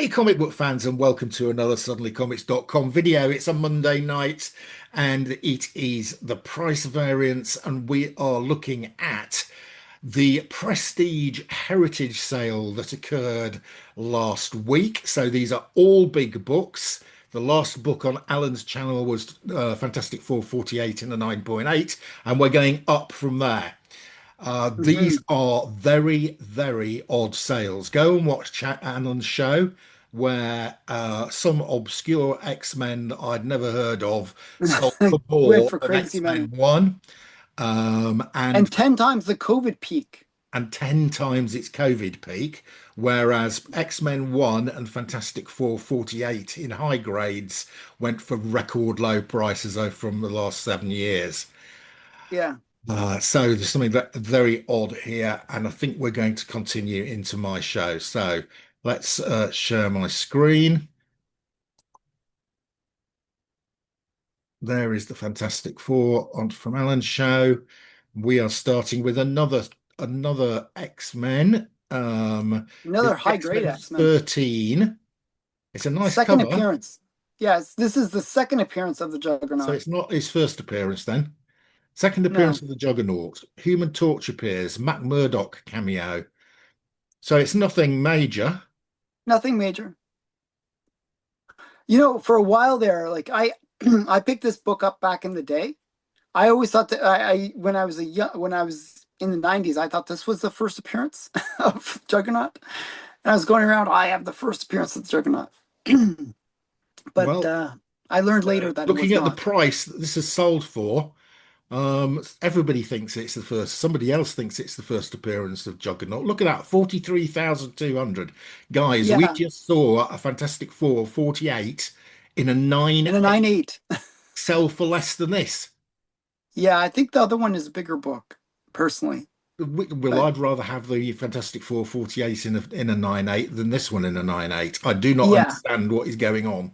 Hey, comic book fans, and welcome to another suddenlycomics.com video. It's a Monday night and it is the price variance, and we are looking at the Prestige Heritage Sale that occurred last week. So these are all big books. The last book on Alan's channel was Fantastic Four 48 in a 9.8, and we're going up from there. These Hmm. are very, very odd sales. Go and watch Chat Alan's show where some obscure X-Men that I'd never heard of sold for Went more for than crazy money. X-Men 1 um, And and 10 times the COVID peak. and 10 times its COVID peak, whereas X-Men 1 and Fantastic Four 48 in high grades went for record low prices over from the last 7 years. Yeah. So there's something that very odd here, and I think we're going to continue into my show. So let's share my screen. There is the Fantastic Four on from Alan's show. We are starting with another X-Men. It's Another high grade X-Men X-Men. 13. It's a nice Second cover. appearance. Yes, this is the second appearance of the So Juggernaut. it's not his first appearance then. Second appearance No, of the Juggernaut. Human Torch appears. Matt Murdock cameo. So it's nothing major. nothing major. For a while there, like I picked this book up back in the day. I always thought that when I was when I was in the 90s, I thought this was the first appearance of Juggernaut. And I was going around, I have the first appearance of the Juggernaut. But Well, I learned later that it looking was at the not. price that this is sold for, everybody thinks it's the first. Somebody else thinks it's the first appearance of Juggernaut. Look at that, 43,200. Guys, we Yeah, just saw a Fantastic Four 48 in a and a 9.8 9.8. sell for less than this. Yeah, I think the other one is a bigger book, personally. Well, But I'd rather have the Fantastic Four 48 in a 9.8 than this one in a 9.8. I do not yeah, understand what is going on.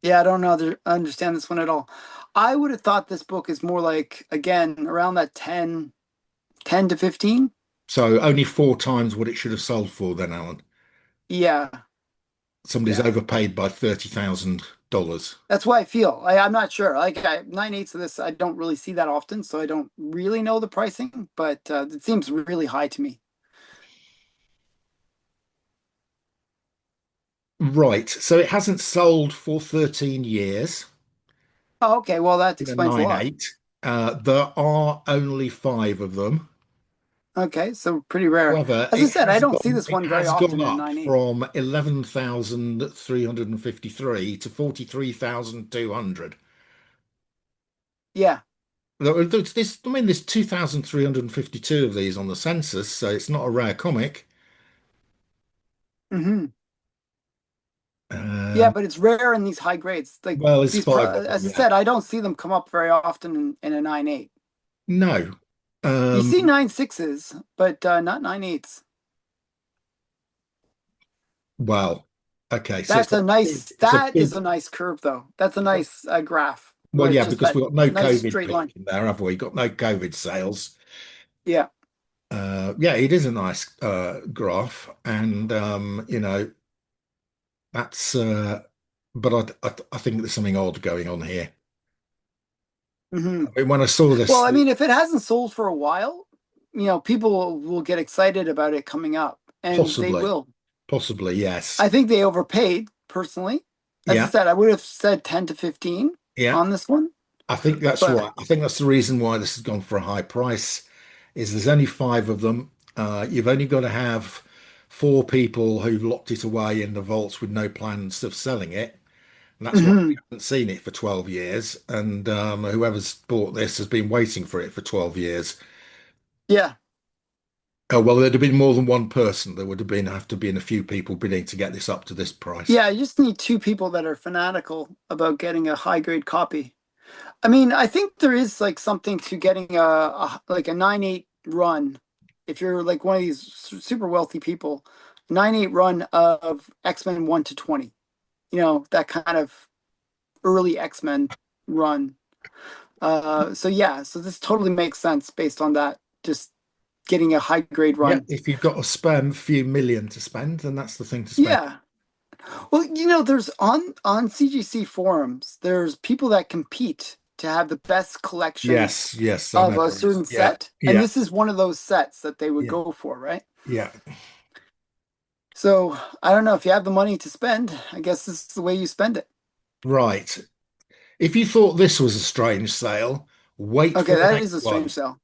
yeah, I don't know understand this one at all. I would have thought this book is more like, again, around that 10 to 15. So only four times what it should have sold for then, Alan. Yeah, Somebody's yeah. overpaid by $30,000. That's why I feel. I'm not sure. Like 9.8s of this, I don't really see that often, so I don't really know the pricing, but it seems really high to me. Right. So it hasn't sold for 13 years Oh, okay. Well, that in a explains a lot. 9.8. There are only five of them. Okay, so pretty rare. However, As I said, I don't see this it one very has gone often in up 9.8. from 11,353 to 43,200. Yeah. I mean, there's 2,352 of these on the census, so it's not a rare comic. Hmm. Yeah, Um, but it's rare in these high grades. Like well, there's these, five of them, as I yeah. said, I don't see them come up very often in a 9.8. No. You see Um, 9.6s, but not 9.8s. well, okay, so That's a nice, it's a that is big, a nice curve though. That's a nice graph well, where it's yeah, just because that we've got no nice COVID straight peak line. in there, have we? Got no COVID sales. Yeah. Yeah, it is a nice graph, and that's. But I think there's something odd going on here. Hmm. I mean, when I saw Well, this, I mean, if it hasn't sold for a while, people will get excited about it coming up, and they possibly, will. possibly, yes, I think they overpaid personally. As I yeah, said, I would have said 10 to 15 yeah. on this one, I think that's but right. I think that's the reason why this has gone for a high price. Is there's only five of them. You've only got to have four people who've locked it away in the vaults with no plans of selling it. And that's why we mhm. haven't seen it for 12 years. And whoever's bought this has been waiting for it for 12 years. Yeah. Oh, well, there'd have been more than one person. There would have to been a few people bidding to get this up to this price. Yeah, you just need two people that are fanatical about getting a high grade copy. I mean, I think there is like something to getting like a 9.8 run. If you're like one of these super wealthy people, 9.8 run of X-Men 1 to 20. That kind of early X-Men run. So yeah, so this totally makes sense based on that. Just getting a high grade Yeah, run. if you've got a spare few million to spend, then that's the thing to spend. Yeah. Well, there's on CGC forums, there's people that compete to have the best collection Yes, yes, I of know a there is. certain Yeah, set, and yeah, this is one of those sets that they would yeah, go for, right? yeah. So I don't know if you have the money to spend. I guess this is the way you spend it. Right. If you thought this was a strange sale, wait Okay, for the that next is a strange one. sale.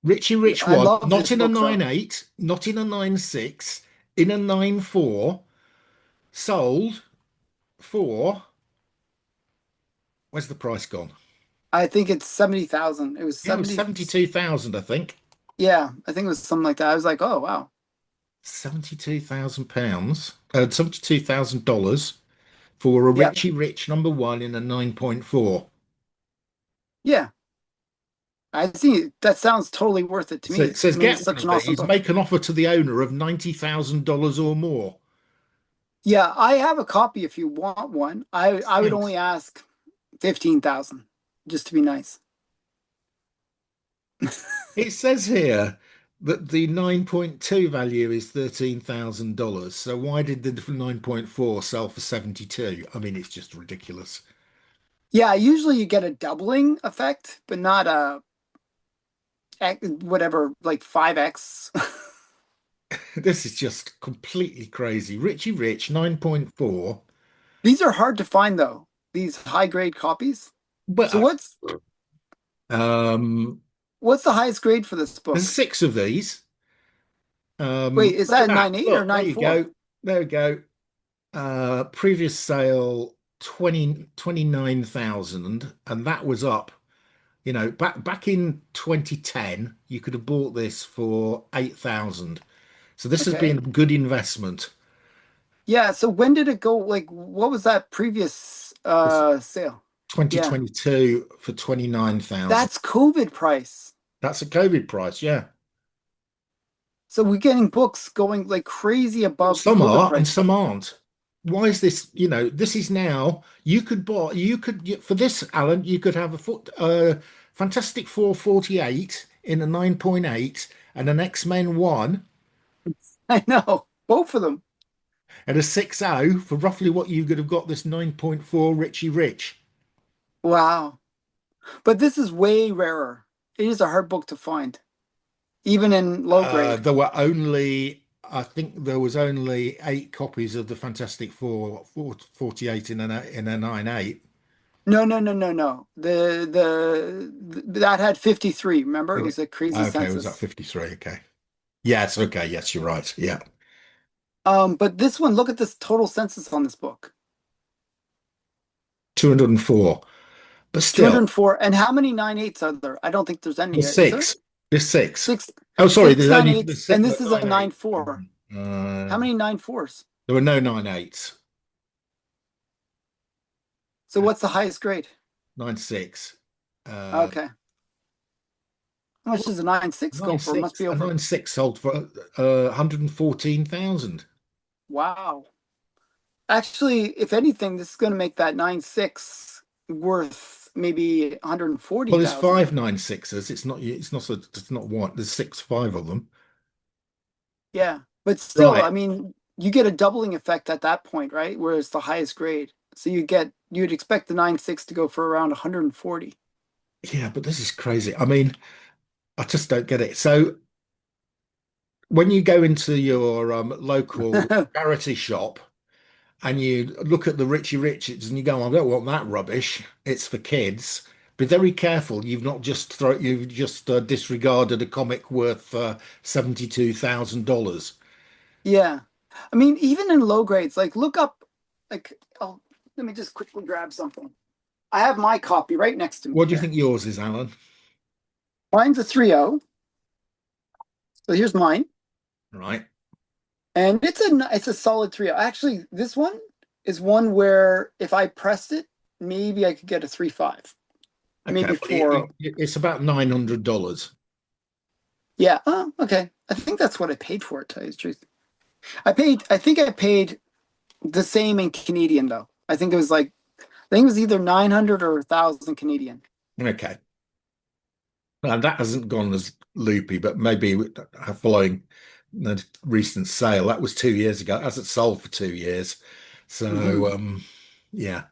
Richie Rich I one, love not this in a book though. 9.8, not in a 9.6, in a 9.4, sold for, where's the price gone? I think it's 70,000. It was Yeah, it was 70. 72,000, I think. Yeah, I think it was something like that. I was like, oh wow. £72,000, $72,000 for a Yeah, Richie Rich number one in a 9.4. yeah. I think that sounds totally worth it to So me. it says I mean, get it's one such of an awesome these, book. make an offer to the owner of $90,000 or more. Yeah, I have a copy if you want one. I would only Thanks. ask 15,000 just to be nice. It says here that the 9.2 value is $13,000. So why did the 9.4 sell for 72? I mean, it's just ridiculous. Yeah, usually you get a doubling effect, but not a whatever like 5x. This is just completely crazy. Richie Rich 9.4. These are hard to find though. These high grade copies. But So um what's the highest grade for this there's book? six of these. Wait, is Look at that that. 9.8 or Look, there you 9.4? go. There we go. Previous sale 29,000, and that was up. You know, back in 2010, you could have bought this for 8,000. So this has been Okay. a good investment. Yeah, so when did it go? Like, what was that previous It's sale? Yeah. 2022 for 29,000. That's COVID price. That's a COVID price, yeah. So we're getting books going like crazy Well, above the some COVID are and price. some aren't. Why is this? This is now you could buy for this, Alan, you could have a Fantastic Four 48 in a 9.8 and an X-Men 1 I know. Both of them. and a 6.0 for roughly what you could have got this 9.4 Richie Rich. Wow. But this is way rarer. It is a hard book to find, even in low grade. There were only, I think there was only 8 copies of the Fantastic Four 48 in a 9.8. No, no, no, no, no. That had 53. Remember? It Did it? was a crazy Okay, was that census. 53? Okay. Yes, okay, yes, you're right. Yeah. But this one, look at this total census on this book. 204. But still, 204. And how many 9.8s are there? I don't think there's any. there's Is there? six. There's six. Six, Oh, sorry, six there's nine only eights, there's and six, this is a 9.8. 9.4. How many 9.4s? There were no 9.8s. So what's the highest grade? 9.6. Uh, Okay. How much does a 9.6 go for? It must 9.6. be A over. 9.6 sold for 114,000. Wow. Actually, if anything, this is going to make that 9.6 worth maybe Well, there's 140,000. five 9.6s. It's not one. There's five of them. Yeah. But still, Right. I mean, you get a doubling effect at that point, right? Where it's the highest grade. So you'd expect the 9.6 to go for around 140. Yeah, but this is crazy. I mean, I just don't get it. So when you go into your local charity shop and you look at the Richie Riches and you go, I don't want that rubbish. It's for kids. Be very careful. You've just disregarded a comic worth $72,000. Yeah. I mean, even in low grades, like look up, like, oh, let me just quickly grab something. I have my copy right next to me What do you here. think yours is, Alan? Mine's a 3.0. So here's mine. Right. And it's a solid 3.0. Actually, this one is one where if I pressed it, maybe I could get a 3.5, Okay. maybe Well, 4.0. it's about $900. Yeah. Oh, okay. I think that's what I paid for it, to tell you the truth. I think I paid the same in Canadian though. I think it was either 900 or 1,000 Canadian. Okay. And that hasn't gone as loopy, but maybe following. the recent sale. That was 2 years ago. It hasn't sold for 2 years. Hmm. So, yeah.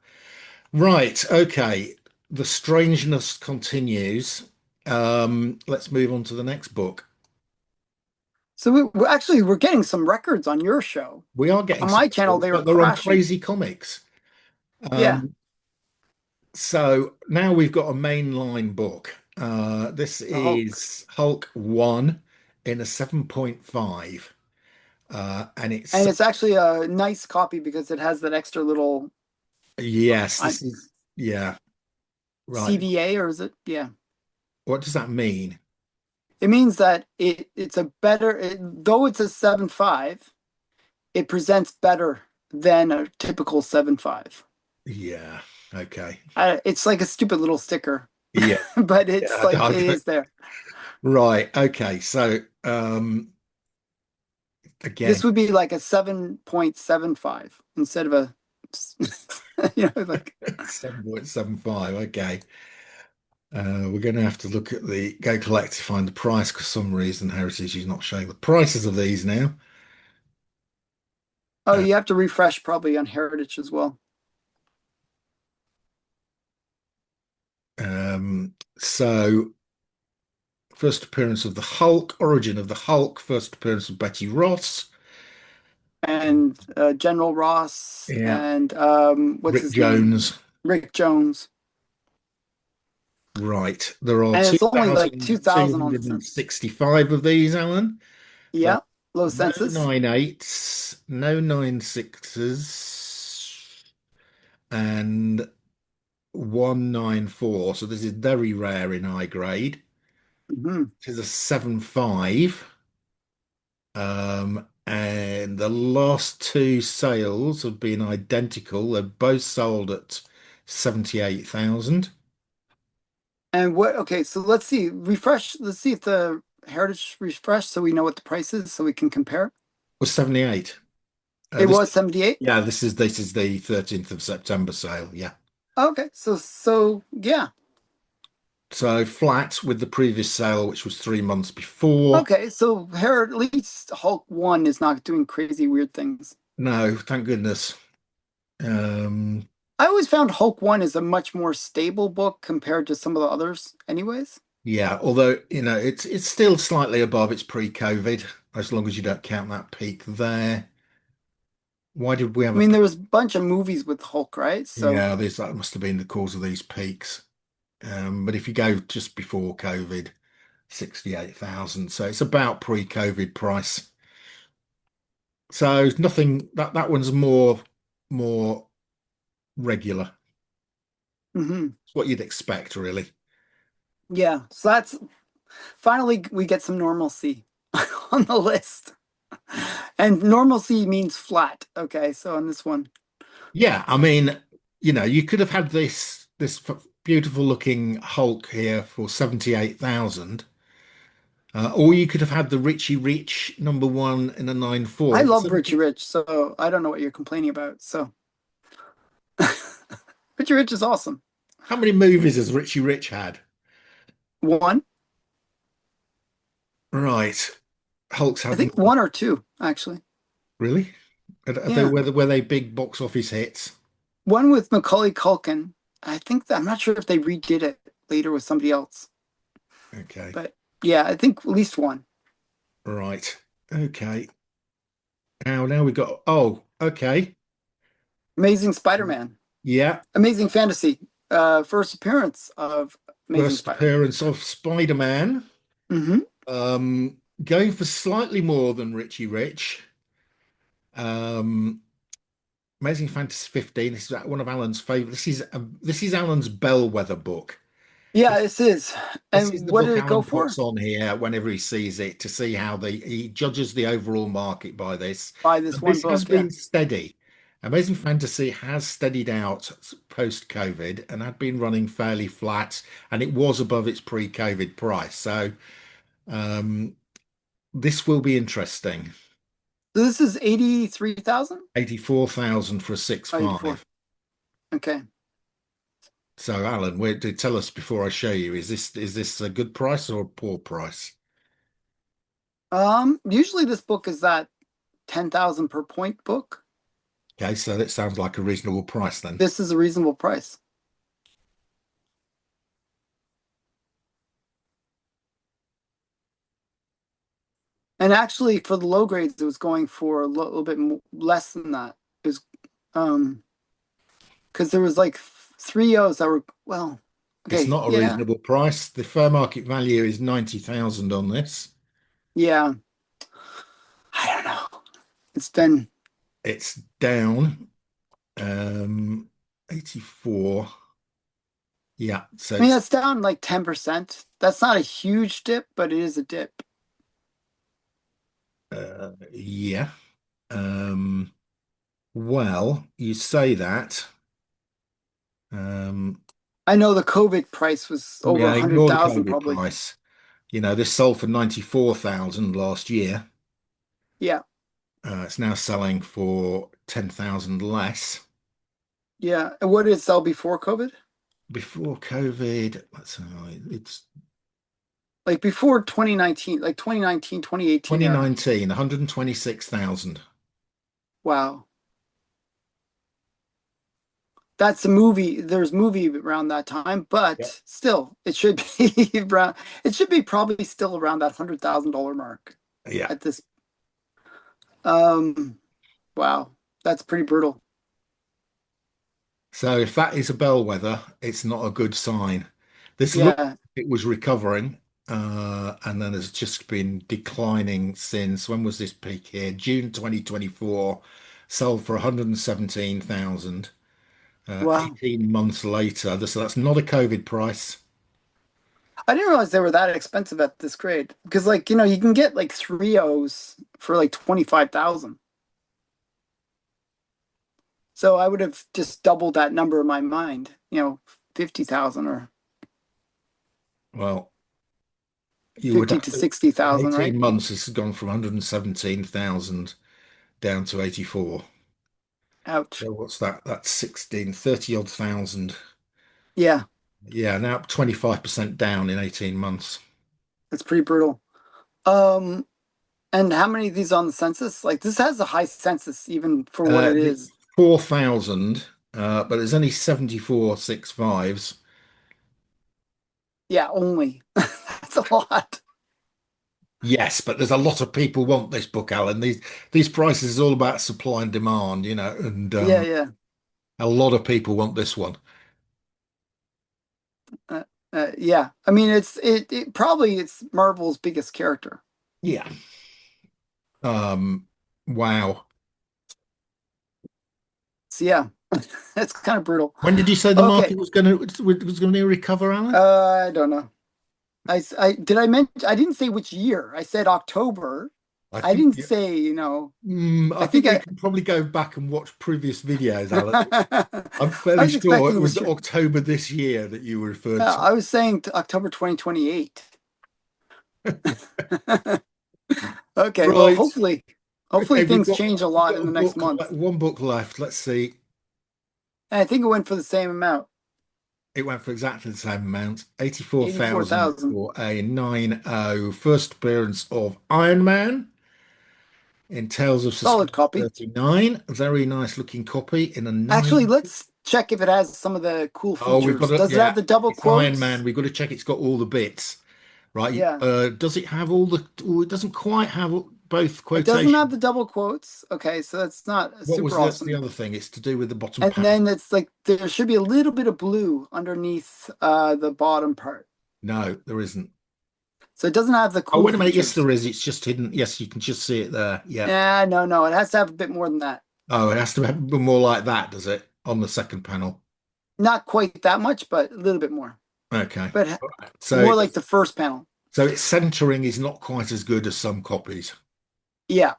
Right. Okay. The strangeness continues. Let's move on to the next book. So we're getting some records on your show. We are getting On some my channel, records, they were but they're on crashing. Crazy Comics. Yeah. Um, so now we've got a mainline book. This The Hulk. is Hulk 1 in a 7.5. And it's, And it's actually a nice copy because it has that extra little yes, uh, this is, yeah, right. CVA, or is it? Yeah. What does that mean? It means that it's a better, though it's a 7.5, it presents better than a typical 7.5. Yeah, okay. It's like a stupid little sticker, Yeah, but it's yeah, like I it don't- is there. right, okay. So, This again, would be like a 7.75 instead of a, like, 7.75. Okay. We're going to have to look at the Go Collect to find the price because some reason Heritage is not showing the prices of these now. oh, Uh, you have to refresh probably on Heritage as well. so first appearance of the Hulk, origin of the Hulk, first appearance of Betty Ross, And General Ross yeah, and what's Rick his name? Jones. Rick Jones. Right. There are And it's only like 2,000 on the thing. 2,265 of these, Alan. There Yeah, low no census. 9.8s, no 9.6s, and 194. So this is very rare in high grade. Hmm. This is a 7.5. And the last two sales have been identical. They're both sold at 78,000. And what, okay, so let's see, refresh, let's see if the Heritage refresh so we know what the price is so we can compare. Was 78. It This was 78. Yeah, this is the 13th of September sale. Yeah. Okay, so yeah. So flat with the previous sale, which was 3 months before. Okay, so Herod, at least Hulk 1 is not doing crazy weird things. No, thank goodness. Um, I always found Hulk 1 is a much more stable book compared to some of the others, anyways. yeah, although it's still slightly above its pre-COVID, as long as you don't count that peak there. Why did we have I a mean, peak? there was a bunch of movies with Hulk, right? So, Yeah, this that must have been the cause of these peaks. But if you go just before COVID, 68,000. So it's about pre-COVID price. So nothing that one's more regular. mhm. It's what you'd expect, really. Yeah. So that's finally we get some normalcy on the list. And normalcy means flat. Okay, so on this one. Yeah, I mean, you could have had this beautiful looking Hulk here for 78,000. Or you could have had the Richie Rich #1 in a I 9.4 for love Richie 70. Rich, so I don't know what you're complaining about. So Richie Rich is awesome. How many movies has Richie Rich had? One, Right. Hulk's I had think more. one or two, actually. Really? Yeah. Were they big box office hits? One with Macaulay Culkin. I think I'm not sure if they redid it later with somebody else. Okay. But yeah, I think at least one. Right. Okay. Now we got, oh, okay. Amazing Spider-Man. Yeah. Amazing Fantasy. First appearance of Amazing First Spider-Man. appearance of Spider-Man. Hmm. Going for slightly more than Richie Rich. Um, Amazing Fantasy 15. This is one of Alan's favorite. This is Alan's bellwether book. Yeah, This this is. this is And the what book did it go Alan puts for? on here whenever he sees it to see how he judges the overall market by this. By this And one this has book, yeah. been steady. Amazing Fantasy has steadied out post-COVID and had been running fairly flat, and it was above its pre-COVID price. So um, this will be interesting. So this is 83,000? 84,000 for a six Oh, 84. five. Okay. So Alan, tell us before I show you, is this a good price or a poor price? Usually this book is that 10,000 per point book. Okay, so that sounds like a reasonable price then. This is a reasonable price. And actually, for the low grades, it was going for a little bit less than that. It was, because there was like three O's that were, well, It's okay, not a yeah, reasonable price. The fair market value is 90,000 on this. yeah. I don't know. It's been, It's down um 84. Yeah, so I mean, it's that's down like 10%. That's not a huge dip, but it is a dip. yeah. Um well, you say that. Um I know the COVID price was over yeah, a hundred ignore the thousand COVID probably. price. You know, this sold for 94,000 last year. Yeah, It's now selling for 10,000 less. yeah. And what did it sell before COVID? Before COVID, it's Like before 2019, like 2019, 2018 era. 2019, 126,000. Wow. That's a movie. There's movie around that time, Yeah. but still, it should be around, it should be probably still around that $100,000 mark Yeah. at this. Um, wow, that's pretty brutal. So if that is a bellwether, it's not a good sign. This looked Yeah. like it was recovering, and then has just been declining since when was this peak here? June 2024, sold for 117,000. Wow. 18 months later, so that's not a COVID price. I didn't realize they were that expensive at this grade because, like, you can get like three O's for like 25,000. So I would have just doubled that number in my mind, 50,000 or Well, you would 50 have to to, in 60,000, 18 right? months, it's gone from 117,000 down to 84. Ouch. So what's that? That's 16, 30 odd thousand. Yeah, Yeah, now 25% down in 18 months. that's pretty brutal. Um, and how many of these on the census? Like this has a high census even for what it The is. 4,000, but there's only 74 six fives. Yeah, only. That's a lot. Yes, but there's a lot of people want this book, Alan. These prices is all about supply and demand, and Yeah, yeah. a lot of people want this one. Uh, yeah. I mean, it probably it's Marvel's biggest character. Yeah. Um, wow. So yeah, it's kind of brutal. When did you say the Okay. market was going to recover, Alan? I don't know. I did I mention I didn't say which year. I said October. I I think didn't yeah, say, I I think think you I can probably go back and watch previous videos, Alan. I'm I fairly was sure it expecting was which year. October this year that you referred to. I was saying October 2028. Okay, well, Right. hopefully Okay, things change a we've lot got in a the next book, month. one book left. Let's see. And I think it went for the same amount, It went for exactly the same amount, 84,000 84,000. for a 9.0 first appearance of Iron Man in Tales of Solid Suspense copy. 39. A very nice looking copy in a Actually, 9. let's check if it has some of the cool Oh, we've got features. to, Does it have yeah, the double it's Iron Man. quotes? We've got to check it's got all the bits, right? Yeah. Does it have all the, oh, it doesn't quite have both It doesn't have quotations. the double quotes. Okay, so that's not super That's the awesome. other thing. It's to do with the bottom And panel. then it's like there should be a little bit of blue underneath the bottom part. No, there isn't. So it doesn't have the Oh, cool wait a minute. Yes, features. there is. It's just hidden. Yes, you can just see it there. Yeah. Yeah, no, no, it has to have a bit more than that. Oh, it has to be more like that, does it? On the second panel. Not quite that much, but a little bit more. Okay. But All right. more like the first panel. So its centering is not quite as good as some copies. Yeah.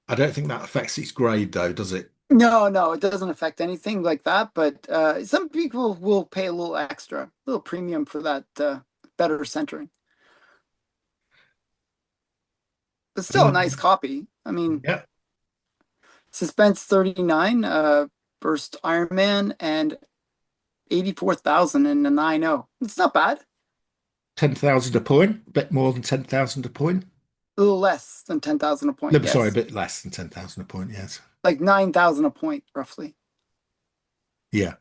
I don't think that affects its grade though, does it? No, no, it doesn't affect anything like that, but some people will pay a little extra, a little premium for that better centering. But still a nice Um, copy. I mean, yeah, Suspense 39, first Iron Man, and 84,000 in the 9.0. It's not bad. 10,000 a point, a bit more than 10,000 a point. A little less than 10,000 a point, No, sorry, a yes. bit less than 10,000 a point. Yes. Like 9,000 a point, roughly. Yeah.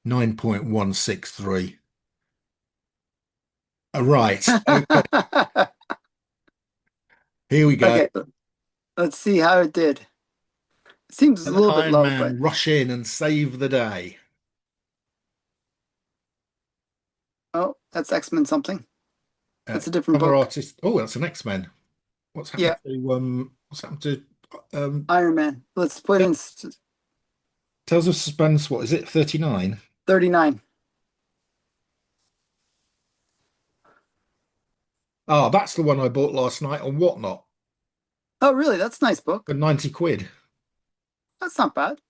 9.163. Right. Okay. Here we go. Okay, let's see how it did. It seems a An little bit Iron low, but Man rush in and save the day. oh, that's X-Men something. That's a different Cover book. artist. Oh, that's an X-Men. Yeah, What's happened to Iron Man. Let's put in Tales of Suspense? What is it? 39. 39. Ah, that's the one I bought last night on Whatnot Oh, really? That's a nice for book. 90 quid. That's not bad.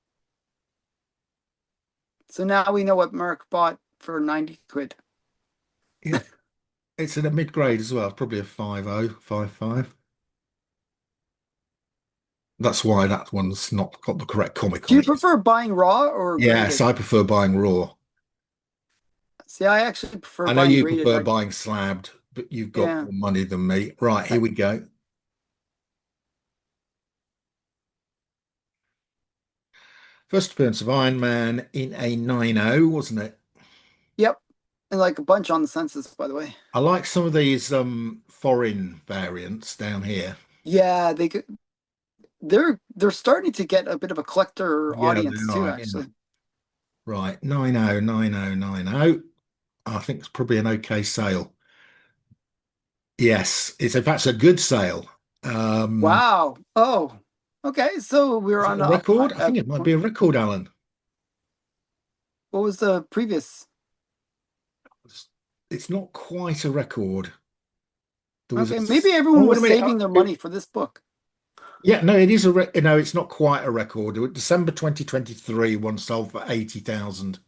So now we know what Merc bought for 90 quid. Yeah. It's in a mid-grade as well. Probably a 50, 55. That's why that one's not got the correct comic Do on you it. prefer buying raw or Yes, graded? I prefer buying raw. See, I actually prefer I know buying you graded. prefer I, buying slabbed, but you've got yeah. more money than me. Right, here we go. First appearance of Iron Man in a 9.0, wasn't it? Yep. And like a bunch on the census, by the way. I like some of these foreign variants down here. Yeah, they're starting to get a bit of a collector Yeah, they audience too, are. Yeah. actually. Right, 9.0, 9.0, 9.0. I think it's probably an okay sale. Yes, it's in fact a good sale. Wow. Oh, okay. So we're Is it on a the up record? high. I think it might be a record, Alan. What was the previous? It's not quite a record. There was a. Okay, maybe Oh, everyone wait a was minute. saving their money for this book. Yeah, no, it is a. No, it's not quite a record. December 2023, one sold for 80,000,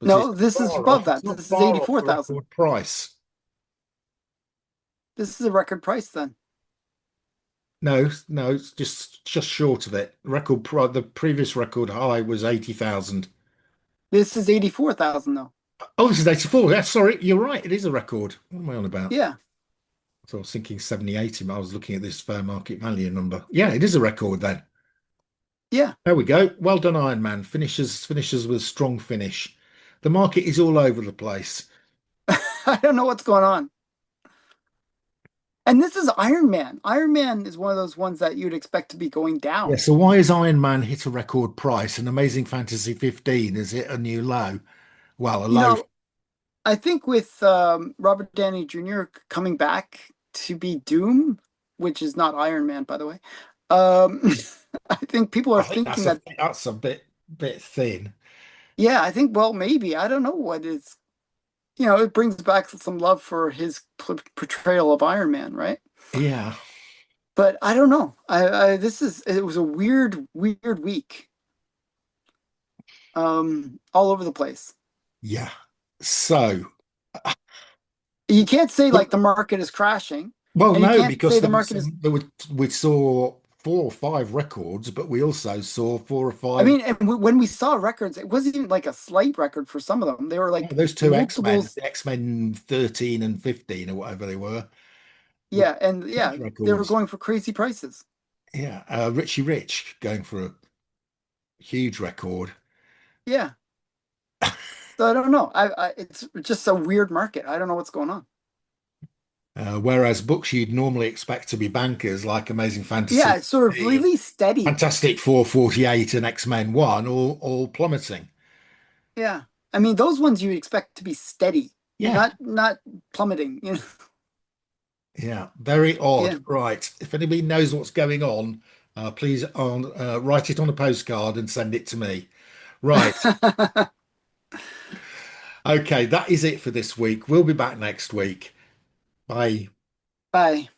but it's No, this is far above off. It's that. not This is far off the 84,000. record price. This is a record price then. No, no, it's just short of it. The previous record high was 80,000. This is 84,000 though. Oh, this is 84. Yeah, sorry, you're right. It is a record. What am I on about? Yeah. So I was thinking 70, 80. I was looking at this fair market value number. Yeah, it is a record then. Yeah. There we go. Well done, Iron Man. Finishes with a strong finish. The market is all over the place. I don't know what's going on. And this is Iron Man. Iron Man is one of those ones that you'd expect to be going Yeah, down. so why has Iron Man hit a record price and Amazing Fantasy 15 has hit a new low? Well, a You low. know, I think with Robert Downey Jr. coming back to be Doom, which is not Iron Man, by the way, um, I think people are I think thinking that, that's a bit thin. yeah, I think, well, maybe. I don't know what it's, it brings back some love for his portrayal of Iron Man, right? Yeah, But I don't know. It was a weird week, all over the place. yeah. So, You can't say like the market is crashing, well, and you no, can't say because the market is. we saw 4 or 5 records, but we also saw four or I five. mean, and when we saw records, it wasn't even like a slight record for some of them. They were Yeah, like those two X-Men, multiples. X-Men 13 and 15 or whatever they were Yeah, and yeah, huge they were records. going for crazy prices. Yeah, Richie Rich going for a huge record. Yeah, so I don't know. It's just a weird market. I don't know what's going on. Whereas books you'd normally expect to be bankers like Amazing Yeah, Fantasy it's sort of 15, really steady. Fantastic Four 48 and X-Men 1 all plummeting. Yeah, I mean those ones you expect to be steady, Yeah, not plummeting. yeah, very odd. Yeah. Right. If anybody knows what's going on, please write it on a postcard and send it to me. Right. Okay, that is it for this week. We'll be back next week. Bye. Bye.